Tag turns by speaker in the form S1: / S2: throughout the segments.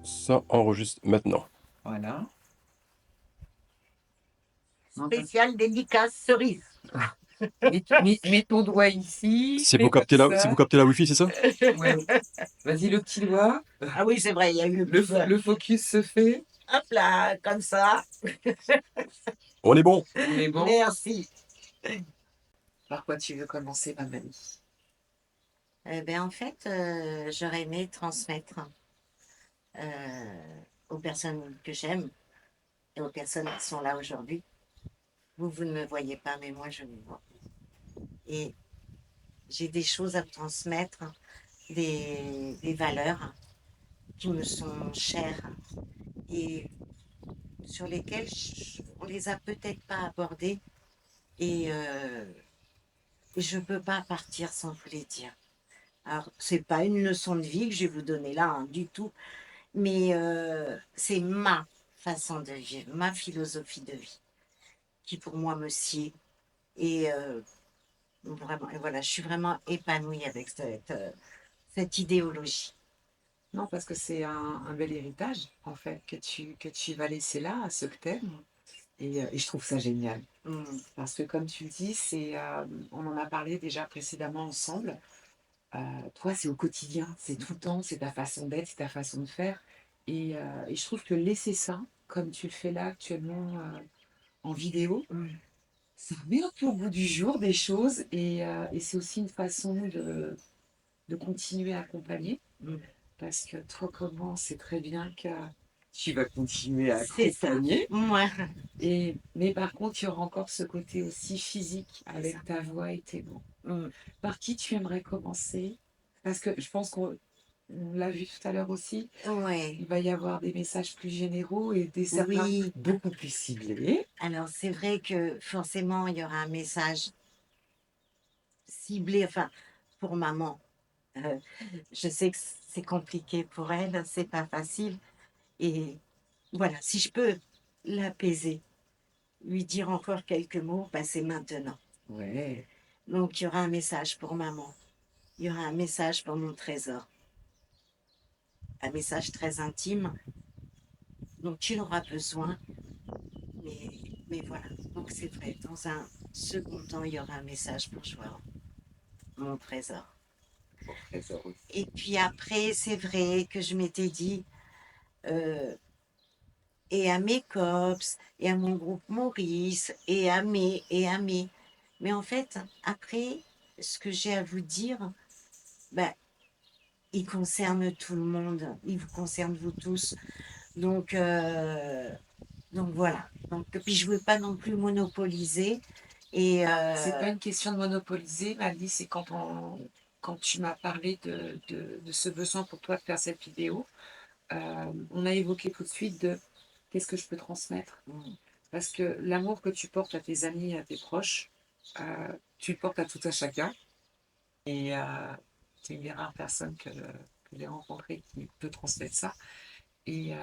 S1: Ça enregistre maintenant.
S2: Voilà. Non,
S3: Spécial dédicace cerise.
S2: mets ton doigt ici,
S1: C'est
S2: fais
S1: pour
S2: comme
S1: capter c'est pour
S2: ça.
S1: capter la Wi-Fi, c'est ça?
S2: Ouais. Vas-y, le petit doigt.
S3: Ah oui, c'est vrai, il y a eu
S2: Le focus se fait.
S3: Hop là, comme ça.
S1: On est bon.
S2: On est bon.
S3: Merci.
S2: Par quoi tu veux commencer, ma mamie?
S3: En fait, j'aurais aimé transmettre aux personnes que j'aime et aux personnes qui sont là aujourd'hui. Vous ne me voyez pas, mais moi, je vous vois. Et j'ai des choses à vous transmettre, des valeurs qui me sont chères et sur lesquelles on les a peut-être pas abordées et je ne peux pas partir sans vous les dire. Alors, c'est pas une leçon de vie que je vais vous donner là, hein, du tout, mais c'est ma façon de vivre, ma philosophie de vie, qui pour moi me sied. Et vraiment, et voilà, je suis vraiment épanouie avec cette idéologie.
S2: Non, parce que c'est un bel héritage, en fait, que tu vas laisser là à ceux que t'aimes. Et je trouve ça génial.
S3: Mm.
S2: Parce que comme tu le dis, on en a parlé déjà précédemment ensemble. Toi, c'est au quotidien, c'est tout le temps, c'est ta façon d'être, c'est ta façon de faire. Et je trouve que laisser ça, comme tu le fais là actuellement en vidéo,
S3: Mm.
S2: ça remet un peu au goût du jour des choses. Et c'est aussi une façon de continuer à accompagner.
S3: Mm.
S2: Parce que toi, comment, c'est très bien que tu vas continuer à
S3: C'est ça.
S2: accompagner.
S3: Moi,
S2: Mais par contre, il y aura encore ce côté aussi physique
S3: c'est
S2: avec
S3: ça.
S2: ta voix et tes mots.
S3: Mm.
S2: Par qui tu aimerais commencer? Parce que je pense qu'on l'a vu tout à l'heure aussi,
S3: Ouais.
S2: il va y avoir des messages plus généraux et des certains
S3: Oui.
S2: beaucoup plus ciblés.
S3: Alors, c'est vrai que forcément, il y aura un message ciblé, enfin, pour maman. Euh, je sais que c'est compliqué pour elle, c'est pas facile. Et voilà, si je peux l'apaiser, lui dire encore quelques mots, bah, c'est maintenant.
S2: Ouais,
S3: Donc, il y aura un message pour maman. Il y aura un message pour mon trésor. Un message très intime dont il aura besoin. Mais, mais voilà. Donc, c'est vrai. Dans un second temps, il y aura un message pour Joël, mon trésor.
S2: pour trésor aussi.
S3: Et puis après, c'est vrai que je m'étais dit, euh, et à mes cops, et à mon groupe Maurice, et à mes. Mais en fait, après, ce que j'ai à vous dire, ben, il concerne tout le monde, il vous concerne vous tous. Donc, voilà. Donc, puis je ne veux pas non plus monopoliser. Et
S2: C'est pas une question de monopoliser, Mali, c'est quand tu m'as parlé de ce besoin pour toi de faire cette vidéo, on a évoqué tout de suite de qu'est-ce que je peux transmettre. Parce que l'amour que tu portes à tes amis, à tes proches, tu le portes à tout un chacun. Et c'est une des rares personnes que j'ai rencontrées qui peut transmettre ça. Et, euh,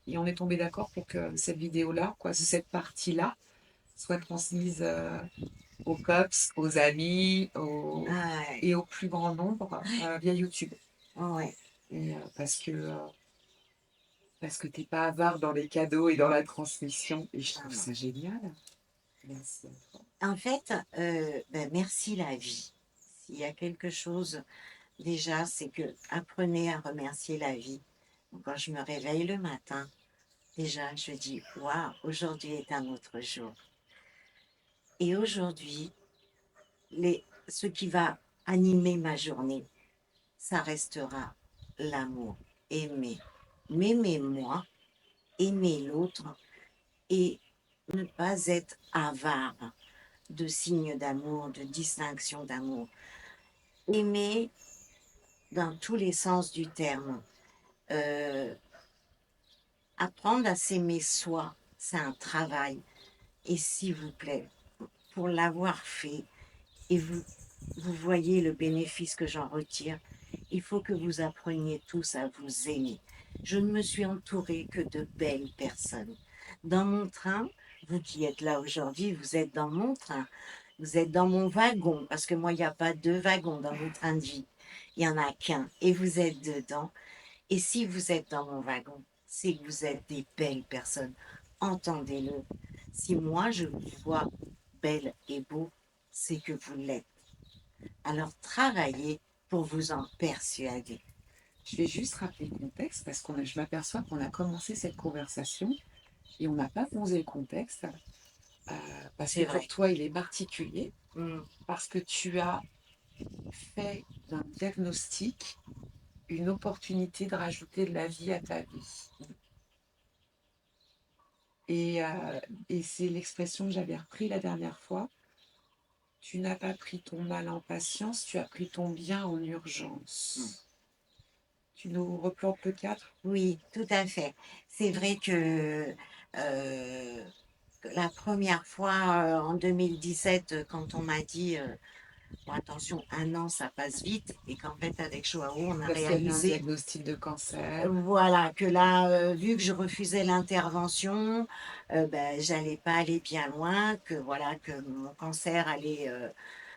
S2: et on est tombé d'accord pour que cette vidéo-là, quoi, cette partie-là, soit transmise aux cops, aux amis,
S3: ouais,
S2: et au plus grand nombre via YouTube.
S3: ouais.
S2: Et, parce que t'es pas avare dans les cadeaux et dans la transmission. Et je
S3: Ah
S2: trouve
S3: non.
S2: ça génial. Merci à toi.
S3: En fait, ben, merci la vie. S'il y a quelque chose, déjà, c'est que apprenez à remercier la vie. Donc, quand je me réveille le matin, déjà, je dis, waouh, aujourd'hui est un autre jour. Et aujourd'hui, ce qui va animer ma journée, ça restera l'amour. Aimer. M'aimer moi, aimer l'autre et ne pas être avare de signes d'amour, de distinction d'amour. Aimer dans tous les sens du terme. Euh, Apprendre à s'aimer soi, c'est un travail. Et s'il vous plaît, pour l'avoir fait, et vous voyez le bénéfice que j'en retire, il faut que vous appreniez tous à vous aimer. Je ne me suis entourée que de belles personnes. Dans mon train, vous qui êtes là aujourd'hui, vous êtes dans mon train, vous êtes dans mon wagon, parce que moi, il n'y a pas deux wagons dans mon train de vie, il n'y en a qu'un, et vous êtes dedans. Et si vous êtes dans mon wagon, c'est que vous êtes des belles personnes. Entendez-le. Si moi je vous vois belle et beau, c'est que vous l'êtes. Alors travaillez pour vous en persuader.
S2: Je vais juste rappeler le contexte parce que je m'aperçois qu'on a commencé cette conversation et on n'a pas posé le contexte parce que
S3: C'est
S2: pour
S3: vrai.
S2: toi, il est particulier,
S3: Mm.
S2: parce que tu as fait d'un diagnostic une opportunité de rajouter de la vie à ta vie. Et c'est l'expression que j'avais repris la dernière fois. Tu n'as pas pris ton mal en patience, tu as pris ton bien en urgence. Tu nous replantes le cadre?
S3: Oui, tout à fait. C'est vrai que la première fois, en 2017, quand on m'a dit bon, attention, 1 an, ça passe vite, et qu'en fait, avec Joao, on a
S2: Parce qu'il y avait un
S3: réalisé,
S2: diagnostic de cancer.
S3: voilà, que là, vu que je refusais l'intervention, ben, j'allais pas aller bien loin, que voilà, que mon cancer allait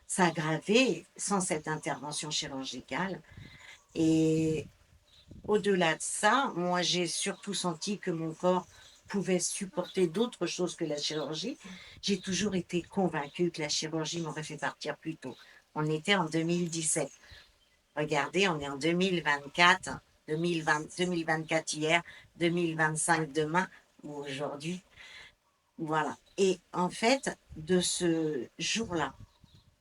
S3: s'aggraver sans cette intervention chirurgicale. Et au-delà de ça, moi, j'ai surtout senti que mon corps pouvait supporter d'autres choses que la chirurgie. J'ai toujours été convaincue que la chirurgie m'aurait fait partir plus tôt. On était en 2017. Regardez, on est en 2024, 2024 hier, 2025 demain ou aujourd'hui. Voilà. Et en fait, de ce jour-là,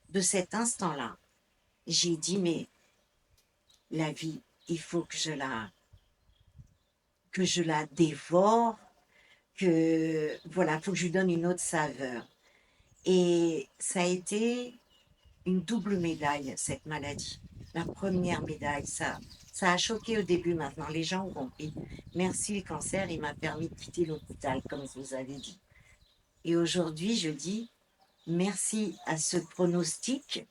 S3: de cet instant-là, j'ai dit, mais la vie, il faut que je la dévore, que voilà, faut que je lui donne une autre saveur. Et ça a été une double médaille, cette maladie. La première médaille, ça a choqué au début. Maintenant les gens ont compris. Merci le cancer, il m'a permis de quitter l'hôpital, comme vous avez dit. Et aujourd'hui, je dis merci à ce pronostic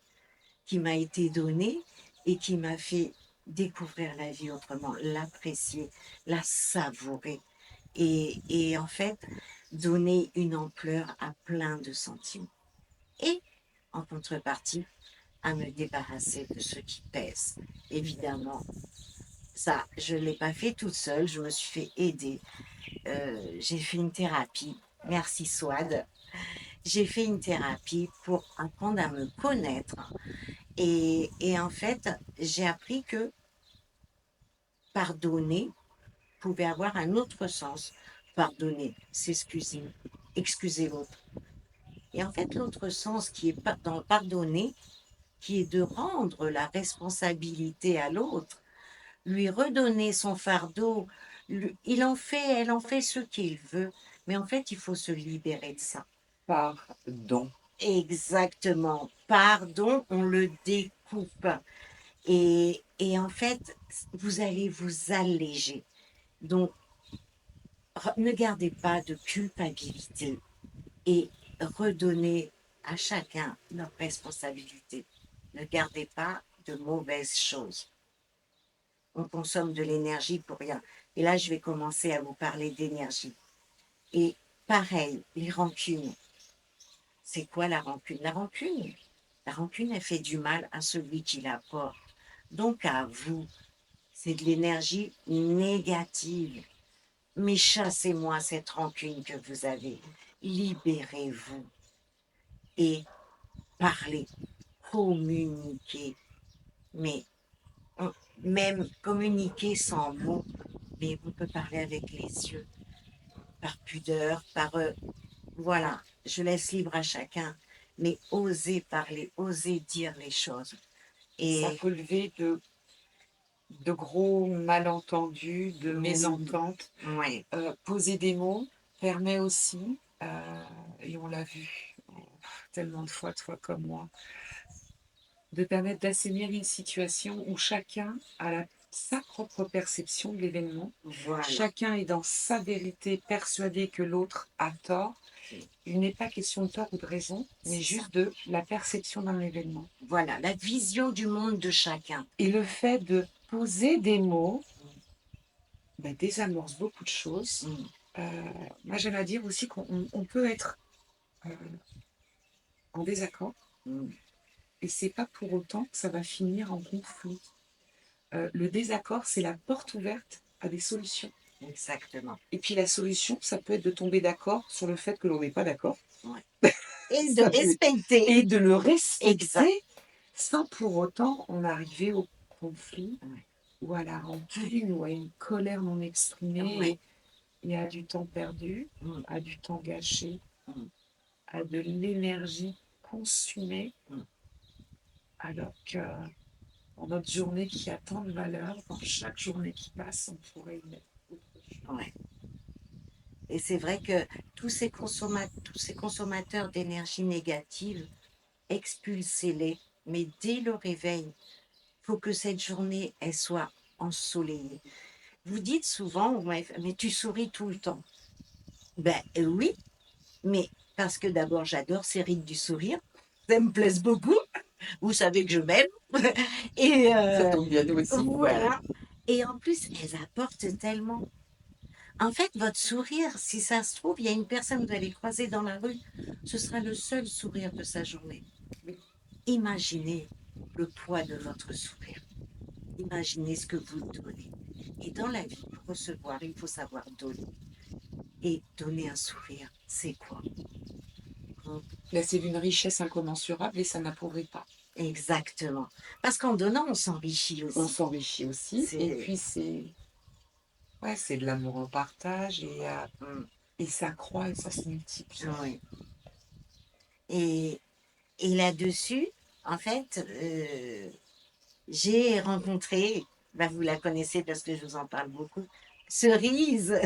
S3: qui m'a été donné et qui m'a fait découvrir la vie autrement, l'apprécier, la savourer et en fait donner une ampleur à plein de sentiments. Et en contrepartie, à me débarrasser de ce qui pèse. Évidemment, ça, je ne l'ai pas fait toute seule, je me suis fait aider. J'ai fait une thérapie, merci Swad. J'ai fait une thérapie pour apprendre à me connaître. Et en fait, j'ai appris que pardonner pouvait avoir un autre sens. Pardonner, s'excuser, excuser l'autre. Et en fait, l'autre sens qui est dans pardonner, qui est de rendre la responsabilité à l'autre, lui redonner son fardeau. Elle en fait ce qu'il veut, mais en fait, il faut se libérer de ça.
S2: Pardon.
S3: Exactement. Pardon, on le découpe. Et en fait, vous allez vous alléger. Donc, ne gardez pas de culpabilité et redonnez à chacun leur responsabilité. Ne gardez pas de mauvaises choses. On consomme de l'énergie pour rien. Et là, je vais commencer à vous parler d'énergie. Et pareil, les rancunes. C'est quoi la rancune? La rancune, elle fait du mal à celui qui la porte. Donc à vous, c'est de l'énergie négative. Mais chassez-moi cette rancune que vous avez. Libérez-vous et parlez, communiquez. Mais même communiquer sans mots, mais on peut parler avec les yeux, par pudeur, voilà, je laisse libre à chacun, mais osez parler, osez dire les choses.
S2: Ça
S3: Et
S2: peut lever de gros malentendus, de mésententes.
S3: ouais,
S2: Poser des mots permet aussi, et on l'a vu tellement de fois, toi comme moi, de permettre d'assainir une situation où chacun a sa propre perception de l'événement.
S3: voilà,
S2: Chacun est dans sa vérité, persuadé que l'autre a tort. Il n'est pas question de tort ou de raison, mais
S3: c'est ça.
S2: juste de la perception d'un événement.
S3: Voilà, la vision du monde de chacun.
S2: Et le fait de poser des mots désamorce beaucoup de choses.
S3: Mm.
S2: Moi, j'aime à dire aussi qu'on peut être euh, en désaccord,
S3: Mm.
S2: et c'est pas pour autant que ça va finir en conflit. Le désaccord, c'est la porte ouverte à des solutions.
S3: Exactement.
S2: Et puis la solution, ça peut être de tomber d'accord sur le fait que l'on n'est pas d'accord.
S3: Ouais. Et de
S2: Ça peut-
S3: respecter.
S2: Et de le respecter
S3: Exact.
S2: sans pour autant en arriver au conflit
S3: Ouais.
S2: ou à la rancune ou à une colère non exprimée
S3: Ouais.
S2: et à du temps perdu,
S3: Mm.
S2: à du temps gâché,
S3: Mm.
S2: à de l'énergie consumée,
S3: Mm.
S2: alors que dans notre journée qui a tant de valeur, dans chaque journée qui passe, on pourrait y mettre autre chose.
S3: Ouais. Et c'est vrai que tous ces consommateurs d'énergie négative, expulsez-les. Mais dès le réveil, il faut que cette journée, elle soit ensoleillée. Vous dites souvent, ouais, mais tu souris tout le temps. Ben oui, mais parce que d'abord, j'adore ces rides du sourire. Ça me plaise beaucoup. Vous savez que je m'aime. Et
S2: Ça tombe bien, nous aussi.
S3: voilà. Et en plus, elles apportent tellement. En fait, votre sourire, si ça se trouve, il y a une personne que vous allez croiser dans la rue, ce sera le seul sourire de sa journée. Imaginez le poids de votre sourire. Imaginez ce que vous donnez. Et dans la vie, pour recevoir, il faut savoir donner. Et donner un sourire, c'est quoi?
S2: Là, c'est d'une richesse incommensurable et ça n'appauvrit pas.
S3: Exactement. Parce qu'en donnant, on s'enrichit
S2: On
S3: aussi.
S2: s'enrichit aussi.
S3: C'est-
S2: Et puis, c'est de l'amour en partage
S3: Mm,
S2: et ça croît et ça se multiplie.
S3: oui. Et, et là-dessus, en fait, j'ai rencontré, bah, vous la connaissez parce que je vous en parle beaucoup, Cerise.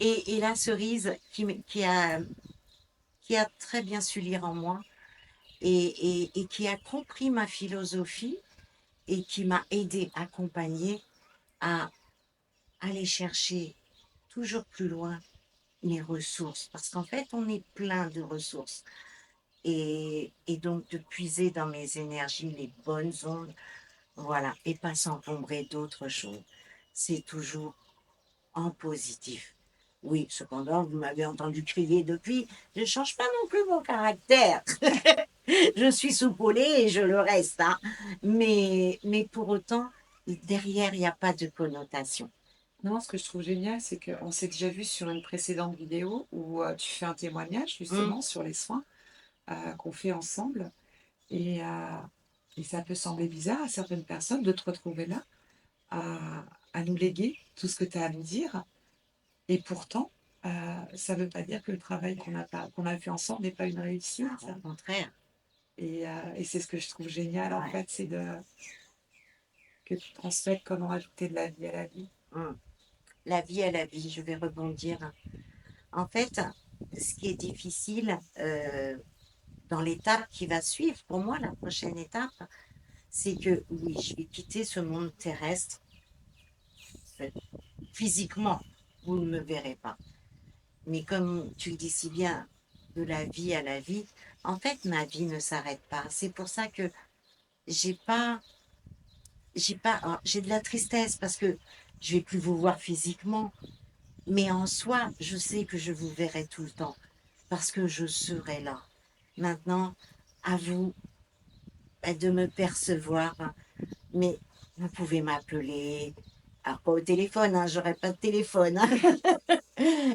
S3: Et la Cerise qui a très bien su lire en moi et qui a compris ma philosophie et qui m'a aidé, accompagnée à aller chercher toujours plus loin les ressources. Parce qu'en fait, on est plein de ressources. Et donc, de puiser dans mes énergies les bonnes ondes, voilà, et pas s'encombrer d'autres choses. C'est toujours en positif. Oui, cependant, vous m'avez entendu crier depuis, je ne change pas non plus mon caractère. Je suis soupolée et je le reste, hein. Mais pour autant, derrière, il n'y a pas de connotation.
S2: Non, ce que je trouve génial, c'est qu'on s'est déjà vu sur une précédente vidéo où tu fais un témoignage justement sur les soins qu'on fait ensemble. Et, euh, et ça peut sembler bizarre à certaines personnes de te retrouver là, à nous léguer tout ce que tu as à nous dire. Et pourtant, ça ne veut pas dire que le travail qu'on a fait ensemble n'est pas une réussite.
S3: Au contraire.
S2: Et c'est ce que je trouve génial, en
S3: Ouais.
S2: fait, c'est que tu transmettes comment ajouter de la vie à la vie.
S3: Hum. La vie à la vie, je vais rebondir. En fait, ce qui est difficile dans l'étape qui va suivre, pour moi, la prochaine étape, c'est que oui, je vais quitter ce monde terrestre. Physiquement, vous ne me verrez pas. Mais comme tu le dis si bien, de la vie à la vie, en fait, ma vie ne s'arrête pas. C'est pour ça que j'ai pas, j'ai de la tristesse parce que je vais plus vous voir physiquement. Mais en soi, je sais que je vous verrai tout le temps parce que je serai là. Maintenant, à vous de me percevoir, mais vous pouvez m'appeler. Alors, pas au téléphone, hein, j'aurai pas de téléphone, hein.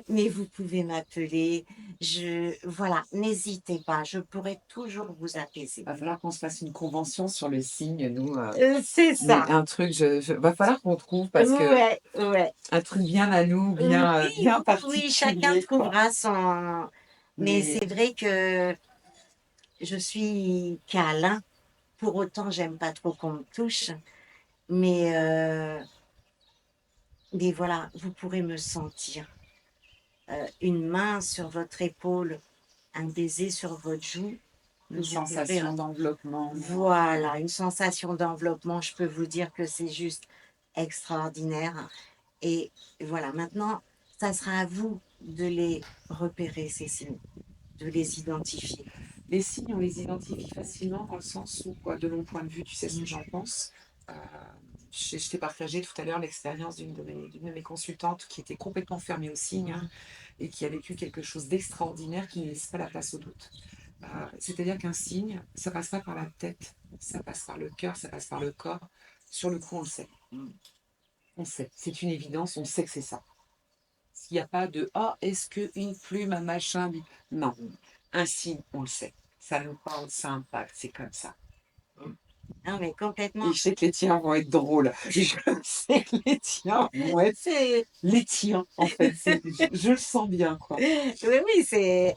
S3: Mais vous pouvez m'appeler. Voilà, n'hésitez pas, je pourrai toujours vous apaiser.
S2: Il va falloir qu'on se fasse une convention sur le signe, nous.
S3: C'est ça.
S2: Un truc, va falloir qu'on trouve parce que
S3: Ouais, ouais.
S2: un truc bien à nous, bien particulier.
S3: Oui, chacun
S2: quoi.
S3: trouvera son. Mais
S2: Mais
S3: c'est vrai que je suis câlin. Pour autant, j'aime pas trop qu'on me touche. Mais, euh, mais voilà, vous pourrez me sentir. Une main sur votre épaule, un baiser sur votre joue.
S2: une
S3: Vous
S2: sensation
S3: pourrez-
S2: d'enveloppement.
S3: Voilà, une sensation d'enveloppement. Je peux vous dire que c'est juste extraordinaire. Et voilà, maintenant, ça sera à vous de les repérer, ces signes, de les identifier.
S2: Les signes, on les identifie facilement dans le sens où, quoi, de mon point de vue, tu sais ce que j'en pense. Euh, je t'ai partagé tout à l'heure l'expérience d'une de mes consultantes qui était complètement fermée aux signes hein, et qui a vécu quelque chose d'extraordinaire qui ne laisse pas la place au doute. C'est-à-dire qu'un signe, ça passe pas par la tête, ça passe par le cœur, ça passe par le corps, Sur le coup, on le sait.
S3: Mm.
S2: On sait. C'est une évidence, on sait que c'est ça. Il n'y a pas de ah, est-ce qu'une plume, un machin. Non. Un signe, on le sait. Ça nous parle, ça impacte, c'est comme ça.
S3: Non, mais complètement.
S2: Et je sais que les tiens vont être drôles. Je sais que les tiens vont être
S3: C'est...
S2: les tiens, en fait. Je le sens bien, quoi.
S3: Oui, oui, c'est...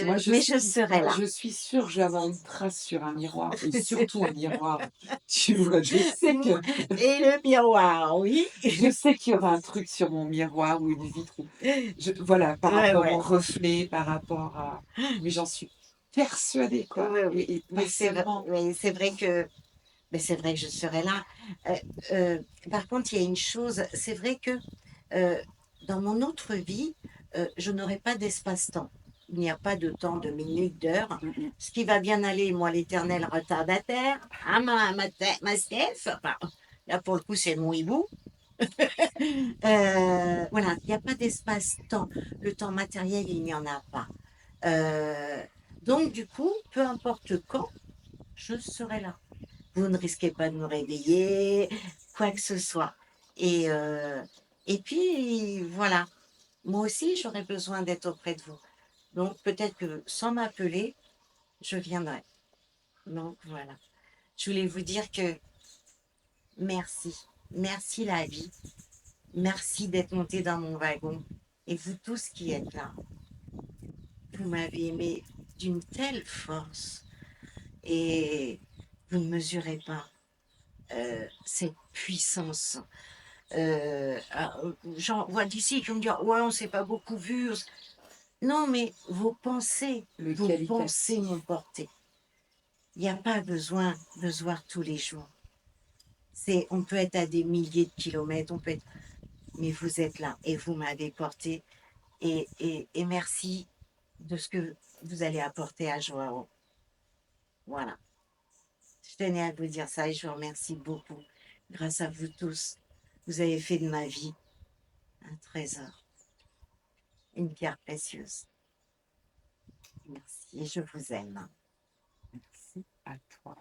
S2: Moi,
S3: Mais je serai là.
S2: je suis sûre que j'avais une trace sur un miroir, et surtout un miroir. Tu vois, je sais que
S3: Et le miroir, oui.
S2: je sais qu'il y aura un truc sur mon miroir ou une vitre. Voilà, par
S3: Ouais,
S2: rapport
S3: ouais.
S2: au reflet, par rapport à. Mais j'en suis persuadée, quoi.
S3: Ouais, ouais.
S2: Et pas
S3: Mais
S2: seulement.
S3: c'est vrai que c'est vrai que je serai là. Euh, par contre, il y a une chose, c'est vrai que euh, dans mon autre vie, je n'aurai pas d'espace-temps. Il n'y a pas de temps, de minutes, d'heures. Ce qui va bien aller, moi, l'éternel retardataire, hein, ma Steph, enfin, là, pour le coup, c'est mon hibou. Voilà, il n'y a pas d'espace-temps. Le temps matériel, il n'y en a pas. Euh, donc, du coup, peu importe quand, je serai là. Vous ne risquez pas de me réveiller, quoi que ce soit. Et puis, voilà. Moi aussi, j'aurais besoin d'être auprès de vous. Donc, peut-être que sans m'appeler, je viendrai. Donc, voilà. Je voulais vous dire que merci. Merci la vie. Merci d'être monté dans mon wagon. Et vous tous qui êtes là, vous m'avez aimé d'une telle force. Et vous ne mesurez pas cette puissance. J'en vois d'ici qui vont me dire ouais, on s'est pas beaucoup vu. Non, mais vos pensées m'ont porté. Il n'y a pas besoin de se voir tous les jours. On peut être à des milliers de kilomètres, mais vous êtes là et vous m'avez porté. Et merci de ce que vous allez apporter à Joao. Voilà. Je tenais à vous dire ça et je vous remercie beaucoup. Grâce à vous tous, vous avez fait de ma vie un trésor, une pierre précieuse. Merci et je vous aime.
S2: Merci à toi.